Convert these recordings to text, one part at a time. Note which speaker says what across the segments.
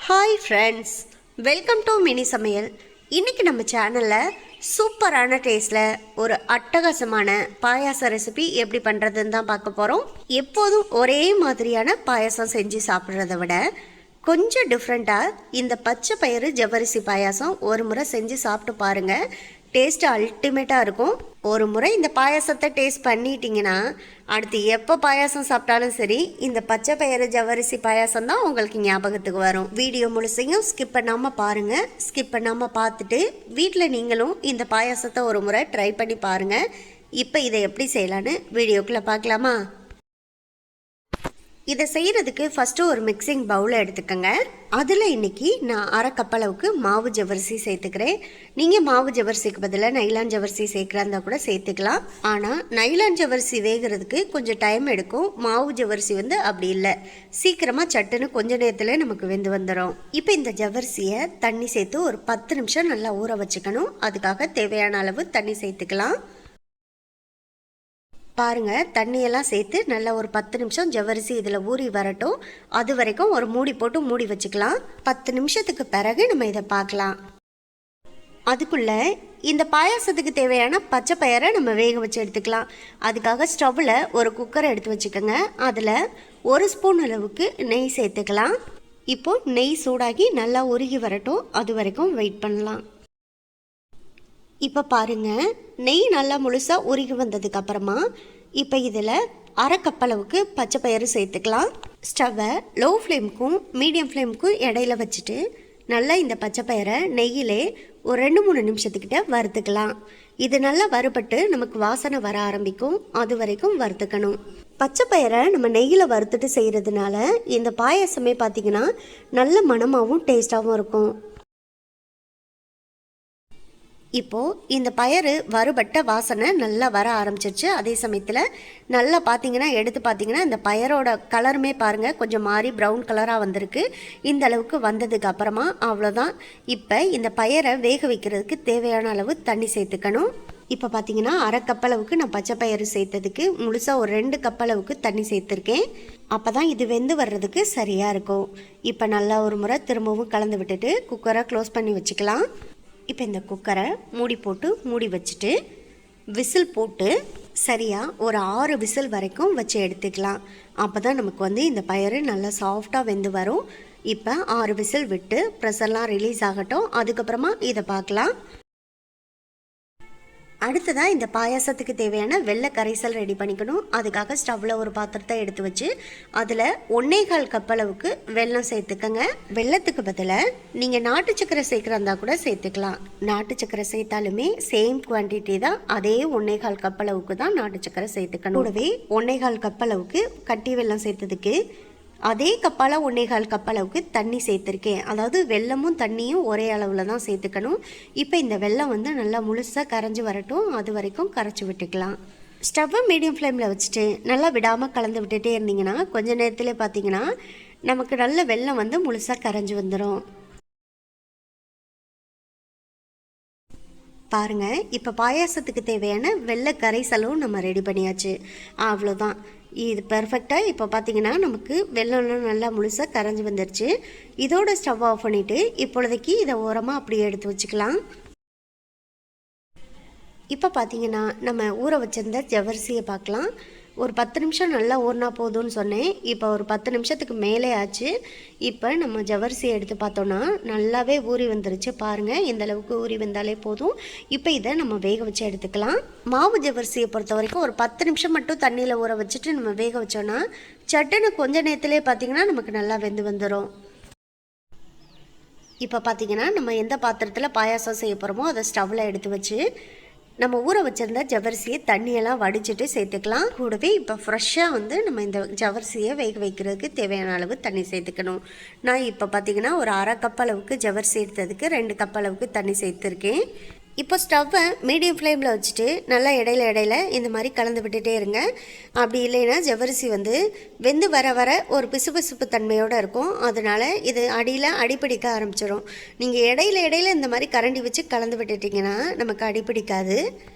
Speaker 1: Hi friends, welcome to mini சமையல். இன்றைக்கி நம்ம சேனலில் சூப்பரான டேஸ்ட்டில் ஒரு அட்டகாசமான பாயாச ரெசிபி எப்படி பண்ணுறதுன்னு தான் பார்க்க போகிறோம். எப்போதும் ஒரே மாதிரியான பாயாசம் செஞ்சு சாப்பிட்றத விட கொஞ்சம் டிஃப்ரெண்ட்டாக இந்த பச்சை பயிறு ஜவ்வரிசி பாயாசம் ஒரு முறை செஞ்சு சாப்பிட்டு பாருங்கள். டேஸ்ட்டு அல்டிமேட்டாக இருக்கும். ஒரு முறை இந்த பாயாசத்தை டேஸ்ட் பண்ணிட்டீங்கன்னா அடுத்து எப்போ பாயாசம் சாப்பிட்டாலும் சரி இந்த பச்சை பயிறு ஜவ்வரிசி பாயாசம் தான் உங்களுக்கு ஞாபகத்துக்கு வரும். வீடியோ முழுசையும் ஸ்கிப் பண்ணாமல் பாருங்கள். ஸ்கிப் பண்ணாமல் பார்த்துட்டு வீட்டில் நீங்களும் இந்த பாயாசத்தை ஒரு முறை ட்ரை பண்ணி பாருங்கள். இப்போ இதை எப்படி செய்யலான்னு வீடியோக்குள்ளே பார்க்கலாமா? இதை செய்கிறதுக்கு ஃபஸ்ட்டு ஒரு மிக்சிங் பவுலை எடுத்துக்கோங்க. அதில் இன்றைக்கி நான் அரை கப் அளவுக்கு மாவு ஜவ்வரிசி சேர்த்துக்கிறேன். நீங்கள் மாவு ஜவ்வரிசிக்கு பதிலாக நைலான் ஜவ்வரிசி சேர்க்குறா இருந்தால் கூட சேர்த்துக்கலாம். ஆனால் நைலான் ஜவ்வரிசி வேகிறதுக்கு கொஞ்சம் டைம் எடுக்கும். மாவு ஜவ்வரிசி அப்படி இல்லை, சீக்கிரமாக சட்டுன்னு கொஞ்ச நேரத்தில் நமக்கு வெந்து வந்துடும். இப்போ இந்த ஜவ்வரிசியை தண்ணி சேர்த்து ஒரு 10 நிமிஷம் நல்லா ஊற வச்சுக்கணும். அதுக்காக தேவையான அளவு தண்ணி சேர்த்துக்கலாம். பாருங்கள், தண்ணியெல்லாம் சேர்த்து நல்லா ஒரு 10 நிமிஷம் ஜவ்வரிசி இதில் ஊறி வரட்டும். அது வரைக்கும் ஒரு மூடி போட்டு மூடி வச்சுக்கலாம். 10 நிமிஷத்துக்கு பிறகு நம்ம இதை பார்க்கலாம். அதுக்குள்ளே இந்த பாயாசத்துக்கு தேவையான பச்சை பயிரை நம்ம வேக வச்சு எடுத்துக்கலாம். அதுக்காக ஸ்டவ்வில் ஒரு குக்கரை எடுத்து வச்சுக்கோங்க. அதில் 1 ஸ்பூன் அளவுக்கு நெய் சேர்த்துக்கலாம். இப்போது நெய் சூடாகி நல்லா உருகி வரட்டும். அது வரைக்கும் வெயிட் பண்ணலாம். இப்போ பாருங்கள், நெய் நல்லா முழுசாக உருகி வந்ததுக்கப்புறமா இப்போ இதில் அரை கப் அளவுக்கு பச்சை பயிறு சேர்த்துக்கலாம். ஸ்டவ்வை லோ ஃப்ளேமுக்கும் மீடியம் ஃப்ளேமுக்கும் இடையில வச்சுட்டு நல்லா இந்த பச்சை பயிரை நெய்யிலே ஒரு 2-3 நிமிஷத்துக்கிட்ட வறுத்துக்கலாம். இது நல்லா வறுபட்டு நமக்கு வாசனை வர ஆரம்பிக்கும். அது வரைக்கும் வறுத்துக்கணும். பச்சை பயிரை நம்ம நெய்யில் வறுத்துட்டு செய்கிறதுனால இந்த பாயாசமே பார்த்திங்கன்னா நல்ல மணமாகவும் டேஸ்ட்டாகவும் இருக்கும். இப்போது இந்த பயறு வறுபட்ட வாசனை நல்லா வர ஆரம்பிச்சிருச்சு. அதே சமயத்தில் நல்லா பார்த்தீங்கன்னா எடுத்து பார்த்தீங்கன்னா இந்த பயரோட கலருமே பாருங்கள் கொஞ்சம் மாறி ப்ரௌன் கலராக வந்திருக்கு. இந்த அளவுக்கு வந்ததுக்கு அப்புறமா அவ்வளோதான். இப்போ இந்த பயரை வேக வைக்கிறதுக்கு தேவையான அளவு தண்ணி சேர்த்துக்கணும். இப்போ பார்த்தீங்கன்னா அரை கப் அளவுக்கு நான் பச்சை பயிறு சேர்த்ததுக்கு முழுசாக ஒரு 2 கப் அளவுக்கு தண்ணி சேர்த்துருக்கேன். அப்போ தான் இது வெந்து வர்றதுக்கு சரியாக இருக்கும். இப்போ நல்லா ஒரு முறை திரும்பவும் கலந்து விட்டுட்டு குக்கரை க்ளோஸ் பண்ணி வச்சுக்கலாம். இப்போ இந்த குக்கரை மூடி போட்டு மூடி வச்சுட்டு விசில் போட்டு சரியாக ஒரு 6 விசில் வரைக்கும் வச்சு எடுத்துக்கலாம். அப்போ தான் நமக்கு இந்த பயிறு நல்லா சாஃப்டாக வெந்து வரும். இப்போ 6 விசில் விட்டு ப்ரெஷர்லாம் ரிலீஸ் ஆகட்டும். அதுக்கப்புறமா இதை பார்க்கலாம். அடுத்ததாக இந்த பாயாசத்துக்கு தேவையான வெள்ளை கரைசல் ரெடி பண்ணிக்கணும். அதுக்காக ஸ்டவ்வில் ஒரு பாத்திரத்தை எடுத்து வச்சு அதில் 1.25 கப் அளவுக்கு வெல்லம் சேர்த்துக்கங்க. வெள்ளத்துக்கு பதிலாக நீங்கள் நாட்டு சக்கரை சேர்க்குறதா கூட சேர்த்துக்கலாம். நாட்டு சக்கரை சேர்த்தாலுமே சேம் குவான்டிட்டி தான். அதே 1.25 கப் அளவுக்கு தான் நாட்டு சக்கரை சேர்த்துக்கணும். கூடவே 1.25 கப் அளவுக்கு கட்டி வெல்லம் சேர்த்ததுக்கு அதே கப்பால் 1.25 கப் அளவுக்கு தண்ணி சேர்த்துருக்கேன். அதாவது வெல்லமும் தண்ணியும் ஒரே அளவில் தான் சேர்த்துக்கணும். இப்போ இந்த வெல்லம் நல்லா முழுசாக கரைஞ்சி வரட்டும். அது வரைக்கும் கரைச்சி விட்டுக்கலாம். ஸ்டவ்வை மீடியம் ஃப்ளேமில் வச்சுட்டு நல்லா விடாமல் கலந்து விட்டுட்டே இருந்தீங்கன்னா கொஞ்சம் நேரத்தில் பார்த்தீங்கன்னா நமக்கு நல்ல வெல்லம் முழுசாக கரைஞ்சி வந்துடும். பாருங்கள், இப்போ பாயாசத்துக்கு தேவையான வெள்ளை கரைசலும் நம்ம ரெடி பண்ணியாச்சு. அவ்வளோதான், இது பெர்ஃபெக்டாக. இப்போ பார்த்தீங்கன்னா நமக்கு வெள்ளம்லாம் நல்லா முழுசாக கரைஞ்சி வந்துருச்சு. இதோட ஸ்டவ் ஆஃப் பண்ணிவிட்டு இப்பொழுதைக்கு இதை ஓரமாக அப்படியே எடுத்து வச்சுக்கலாம். இப்போ பார்த்தீங்கன்னா நம்ம ஊற வச்சிருந்த ஜவ்வரிசியை பார்க்கலாம். ஒரு 10 நிமிஷம் நல்லா ஊறினா போதும்னு சொன்னேன். இப்போ ஒரு 10 நிமிஷத்துக்கு மேலே ஆச்சு. இப்போ நம்ம ஜவ்வரிசியை எடுத்து பார்த்தோன்னா நல்லாவே ஊறி வந்துருச்சு. பாருங்கள், இந்த அளவுக்கு ஊறி வந்தாலே போதும். இப்போ இதை நம்ம வேக வச்சு எடுத்துக்கலாம். மாவு ஜவ்வரிசியை பொறுத்த வரைக்கும் ஒரு 10 நிமிஷம் மட்டும் தண்ணியில் ஊற வச்சுட்டு நம்ம வேக வச்சோன்னா சட்டுன்னு கொஞ்ச நேரத்திலே பார்த்திங்கன்னா நமக்கு நல்லா வெந்து வந்துடும். இப்போ பார்த்திங்கன்னா நம்ம எந்த பாத்திரத்தில் பாயாசம் செய்ய போகிறோமோ அதை ஸ்டவ்வில் எடுத்து வச்சு நம்ம ஊற வச்சுருந்த ஜவ்வரிசியை தண்ணியெல்லாம் வடிச்சிட்டு சேர்த்துக்கலாம். கூடவே இப்போ ஃப்ரெஷ்ஷாக நம்ம இந்த ஜவ்வரிசியை வேக வைக்கிறதுக்கு தேவையான அளவு தண்ணி சேர்த்துக்கணும். நான் இப்போ பார்த்திங்கன்னா ஒரு அரை கப் அளவுக்கு ஜவ்வரிசி எடுத்ததுக்கு 2 கப் அளவுக்கு தண்ணி சேர்த்துருக்கேன். இப்போ ஸ்டவ்வை மீடியம் ஃப்ளேமில் வச்சுட்டு நல்லா இடையில இந்த மாதிரி கலந்து விட்டுட்டே இருங்க. அப்படி இல்லைன்னா ஜவ்வரிசி வெந்து வர வர ஒரு பிசுபிசுப்பு தன்மையோடு இருக்கும். அதனால் இது அடியில் அடிப்பிடிக்க ஆரம்பிச்சிடும். நீங்கள் இடையில இந்த மாதிரி கரண்டி வச்சு கலந்து விட்டுட்டிங்கன்னா நமக்கு அடிப்பிடிக்காது.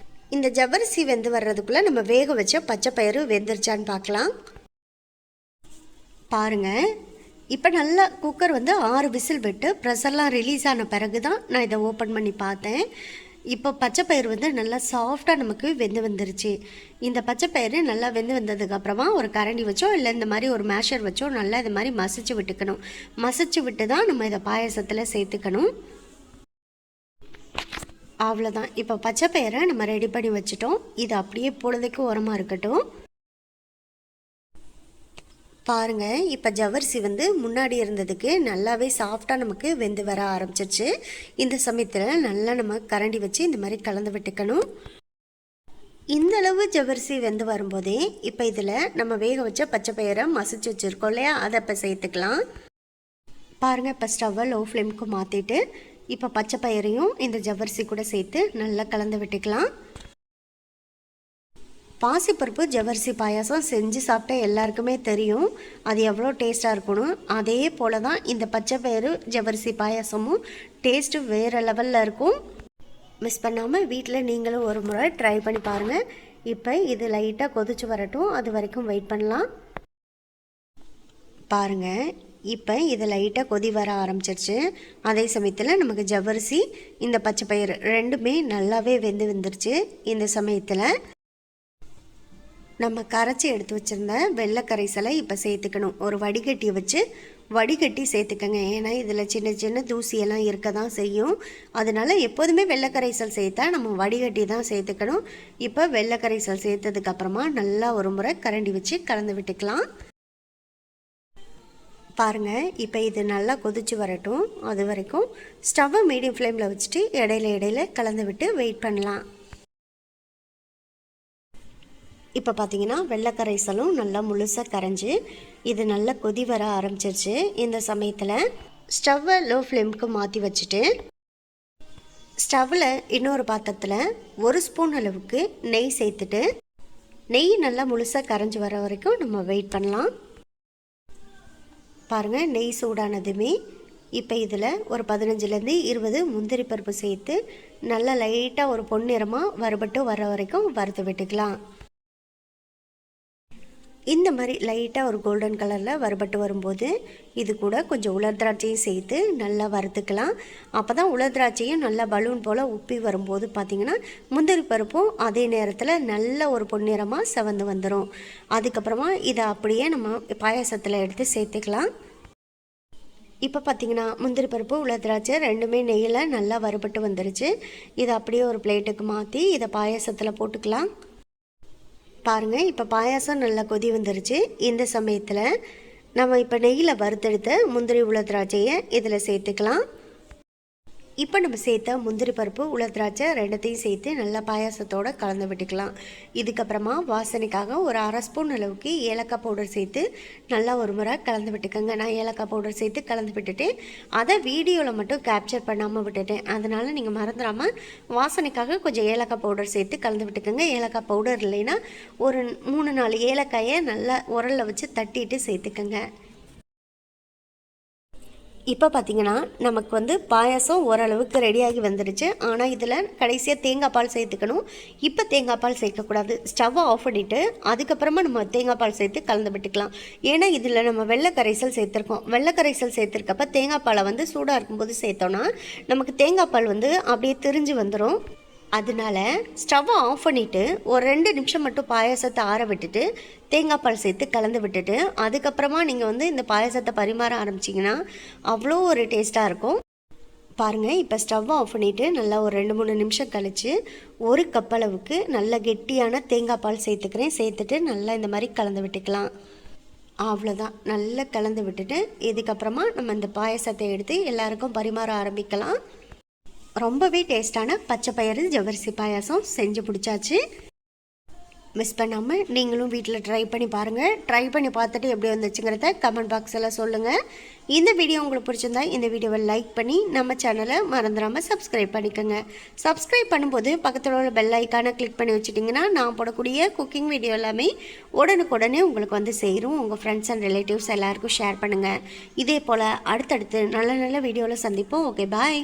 Speaker 1: இந்த ஜவ்வரிசி வெந்து வர்றதுக்குள்ளே நம்ம வேக வச்ச பச்சை பயிறு வெந்துருச்சான்னு பார்க்கலாம். பாருங்கள், இப்போ நல்லா குக்கர் வந்து 6 விசில் விட்டு ப்ரெஷர்லாம் ரிலீஸ் ஆன பிறகு தான் நான் இதை ஓப்பன் பண்ணி பார்த்தேன். இப்போ பச்சைப்பயிறு வந்து நல்லா சாஃப்டாக நமக்கு வெந்து வந்துருச்சு. இந்த பச்சைப்பயிறு நல்லா வெந்து வந்ததுக்கப்புறமா ஒரு கரண்டி வச்சோ இல்லை இந்த மாதிரி ஒரு மேஷர் வச்சோ நல்லா இது மாதிரி மசிச்சு விட்டுக்கணும். மசிச்சு விட்டு தான் நம்ம இதை பாயசத்தில் சேர்த்துக்கணும். அவ்வளோதான். இப்போ பச்சைப்பயிரை நம்ம ரெடி பண்ணி வச்சுட்டோம். இது அப்படியே பொழுதுக்கு உரமாக இருக்கட்டும். பாருங்கள், இப்போ ஜவ்வரிசி வந்து முன்னாடி இருந்ததுக்கு நல்லாவே சாஃப்டாக நமக்கு வெந்து வர ஆரம்பிச்சிருச்சு. இந்த சமயத்தில் நல்லா நம்ம கரண்டி வச்சு இந்த மாதிரி கலந்து விட்டுக்கணும். இந்த அளவு ஜவ்வரிசி வெந்து வரும்போதே இப்போ இதில் நம்ம வேக வச்ச பச்சைப்பயிரை மசிச்சு வச்சுருக்கோம் இல்லையா, அதை இப்போ சேர்த்துக்கலாம். பாருங்கள், இப்போ ஸ்டவ்வை லோ ஃப்ளேமுக்கு மாற்றிட்டு இப்போ பச்சைப்பயிரையும் இந்த ஜவ்வரிசி கூட சேர்த்து நல்லா கலந்து விட்டுக்கலாம். பாசிப்பருப்பு ஜவ்வரிசி பாயாசம் செஞ்சு சாப்பிட்டா எல்லாருக்குமே தெரியும் அது எவ்வளோ டேஸ்ட்டாக இருக்கணும். அதே போல் தான் இந்த பச்சைப்பயிறு ஜவ்வரிசி பாயாசமும் டேஸ்ட்டு வேறு லெவலில் இருக்கும். மிஸ் பண்ணாமல் வீட்டில் நீங்களும் ஒரு முறை ட்ரை பண்ணி பாருங்கள். இப்போ இது லைட்டாக கொதிச்சு வரட்டும், அது வரைக்கும் வெயிட் பண்ணலாம். பாருங்கள், இப்போ இது லைட்டாக கொதி வர ஆரம்பிச்சிருச்சு. அதே சமயத்தில் நமக்கு ஜவ்வரிசி இந்த பச்சைப்பயிறு ரெண்டுமே நல்லாவே வெந்து வந்துருச்சு. இந்த சமயத்தில் நம்ம கரைச்சி எடுத்து வச்சுருந்த வெள்ளை கரைசலை இப்போ சேர்த்துக்கணும். ஒரு வடிகட்டியை வச்சு வடிகட்டி சேர்த்துக்கங்க. ஏன்னா இதில் சின்ன சின்ன தூசியெல்லாம் இருக்க தான் செய்யும். அதனால் எப்போதுமே வெள்ளை கரைசல் சேர்த்தா நம்ம வடிகட்டி தான் சேர்த்துக்கணும். இப்போ வெள்ளை கரைசல் சேர்த்ததுக்கப்புறமா நல்லா ஒரு முறை கரண்டி வச்சு கலந்து விட்டுக்கலாம். பாருங்கள், இப்போ இது நல்லா கொதிச்சு வரட்டும். அது வரைக்கும் ஸ்டவ்வை மீடியம் ஃப்ளேமில் வச்சுட்டு இடையில கலந்து விட்டு வெயிட் பண்ணலாம். இப்போ பார்த்தீங்கன்னா வெள்ளை கரைசலும் நல்லா முழுசாக கரைஞ்சி இது நல்லா கொதி வர ஆரம்பிச்சிருச்சு. இந்த சமயத்தில் ஸ்டவ்வை லோ ஃப்ளேமுக்கு மாற்றி வச்சுட்டு ஸ்டவ்வில் இன்னொரு பாத்திரத்தில் 1 ஸ்பூன் அளவுக்கு நெய் சேர்த்துட்டு நெய் நல்லா முழுசாக கரைஞ்சி வர வரைக்கும் நம்ம வெயிட் பண்ணலாம். பாருங்கள், நெய் சூடானதுமே இப்போ இதில் ஒரு 15லேருந்து 20 முந்திரி பருப்பு சேர்த்து நல்லா லைட்டாக ஒரு பொன்னிறமாக வறுபட்டு வர வரைக்கும் வறுத்து விட்டுக்கலாம். இந்த மாதிரி லைட்டாக ஒரு கோல்டன் கலரில் வறுபட்டு வரும்போது இது கூட கொஞ்சம் உலர் திராட்சையும் சேர்த்து நல்லா வறுத்துக்கலாம். அப்போ தான் உலர் திராட்சையும் நல்லா பலூன் போல் உப்பி வரும்போது பார்த்திங்கன்னா முந்திரி பருப்பும் அதே நேரத்தில் நல்ல ஒரு பொன்னிறமாக செவந்து வந்துடும். அதுக்கப்புறமா இதை அப்படியே நம்ம பாயாசத்தில் எடுத்து சேர்த்துக்கலாம். இப்போ பார்த்திங்கன்னா முந்திரி பருப்பு உலர் திராட்சை ரெண்டுமே நெய்யில் நல்லா வறுபட்டு வந்துருச்சு. இதை அப்படியே ஒரு பிளேட்டுக்கு மாற்றி இதை பாயாசத்தில் போட்டுக்கலாம். பாருங்கள், இப்போ பாயாசம் நல்லா கொதி வந்துருச்சு. இந்த சமயத்தில் நம்ம இப்போ நெய்யில் வறுத்தெடுத்த முந்திரி உலர் திராட்சையை இதில் சேர்த்துக்கலாம். இப்போ நம்ம சேர்த்த முந்திரி பருப்பு உலர் திராட்சை ரெண்டத்தையும் சேர்த்து நல்லா பாயாசத்தோடு கலந்து விட்டுக்கலாம். இதுக்கப்புறமா வாசனைக்காக ஒரு 1/2 ஸ்பூன் அளவுக்கு ஏலக்காய் பவுடர் சேர்த்து நல்லா ஒரு முறை கலந்து விட்டுக்கோங்க. நான் ஏலக்காய் பவுடர் சேர்த்து கலந்து விட்டுட்டு அதை வீடியோவில் மட்டும் கேப்சர் பண்ணாமல் விட்டுட்டேன். அதனால் நீங்கள் மறந்துடாமல் வாசனைக்காக கொஞ்சம் ஏலக்காய் பவுடர் சேர்த்து கலந்து விட்டுக்கோங்க. ஏலக்காய் பவுடர் இல்லைன்னா ஒரு 3-4 ஏலக்காயை நல்லா உரலில் வச்சு தட்டிட்டு சேர்த்துக்கோங்க. இப்போ பார்த்திங்கன்னா நமக்கு வந்து பாயாசம் ஓரளவுக்கு ரெடியாகி வந்துடுச்சு. ஆனால் இதில் கடைசியாக தேங்காய் பால் சேர்த்துக்கணும். இப்போ தேங்காய் பால் சேர்க்கக்கூடாது. ஸ்டவ்வை ஆஃப் பண்ணிவிட்டு அதுக்கப்புறமா நம்ம தேங்காய் பால் சேர்த்து கலந்து விட்டுக்கலாம். ஏன்னா இதில் நம்ம வெள்ளை கரைசல் சேர்த்துருக்கோம். வெள்ளை கரைசல் சேர்த்துருக்கப்ப தேங்காய் பாலை வந்து சூடாக இருக்கும்போது சேர்த்தோன்னா நமக்கு தேங்காய் பால் வந்து அப்படியே திரிஞ்சு வந்துடும். அதனால ஸ்டவ்வை ஆஃப் பண்ணிவிட்டு ஒரு 2 நிமிஷம் மட்டும் பாயாசத்தை ஆற விட்டுட்டு தேங்காய் பால் சேர்த்து கலந்து விட்டுட்டு அதுக்கப்புறமா நீங்கள் வந்து இந்த பாயாசத்தை பரிமாற ஆரம்பிச்சிங்கன்னா அவ்வளோ ஒரு டேஸ்ட்டாக இருக்கும். பாருங்கள், இப்போ ஸ்டவ்வை ஆஃப் பண்ணிவிட்டு நல்லா ஒரு 2-3 நிமிஷம் கழித்து 1 கப் அளவுக்கு நல்ல கெட்டியான தேங்காய் பால் சேர்த்துக்கிறேன். சேர்த்துட்டு நல்லா இந்த மாதிரி கலந்து விட்டுக்கலாம். அவ்வளோதான், நல்லா கலந்து விட்டுட்டு இதுக்கப்புறமா நம்ம இந்த பாயாசத்தை எடுத்து எல்லாருக்கும் பரிமாற ஆரம்பிக்கலாம். ரொம்பவே டேஸ்டான பச்சைப்பயிறு ஜவ்வரிசி பாயாசம் செஞ்சு பிடிச்சாச்சு. மிஸ் பண்ணாமல் நீங்களும் வீட்டில் ட்ரை பண்ணி பாருங்கள். ட்ரை பண்ணி பார்த்துட்டு எப்படி வந்துச்சுங்கிறத கமெண்ட் பாக்ஸில் சொல்லுங்கள். இந்த வீடியோ உங்களுக்கு பிடிச்சிருந்தா இந்த வீடியோவை லைக் பண்ணி நம்ம சேனலை மறந்துடாமல் சப்ஸ்கிரைப் பண்ணிக்கோங்க. சப்ஸ்கிரைப் பண்ணும்போது பக்கத்தில் உள்ள பெல் ஐக்கானை கிளிக் பண்ணி வச்சுட்டிங்கன்னா நான் போடக்கூடிய குக்கிங் வீடியோ எல்லாமே உடனுக்குடனே உங்களுக்கு வந்து சேரும். உங்கள் ஃப்ரெண்ட்ஸ் அண்ட் ரிலேட்டிவ்ஸ் எல்லாருக்கும் ஷேர் பண்ணுங்கள். இதே போல் அடுத்தடுத்து நல்ல நல்ல வீடியோவில் சந்திப்போம். ஓகே, பாய்.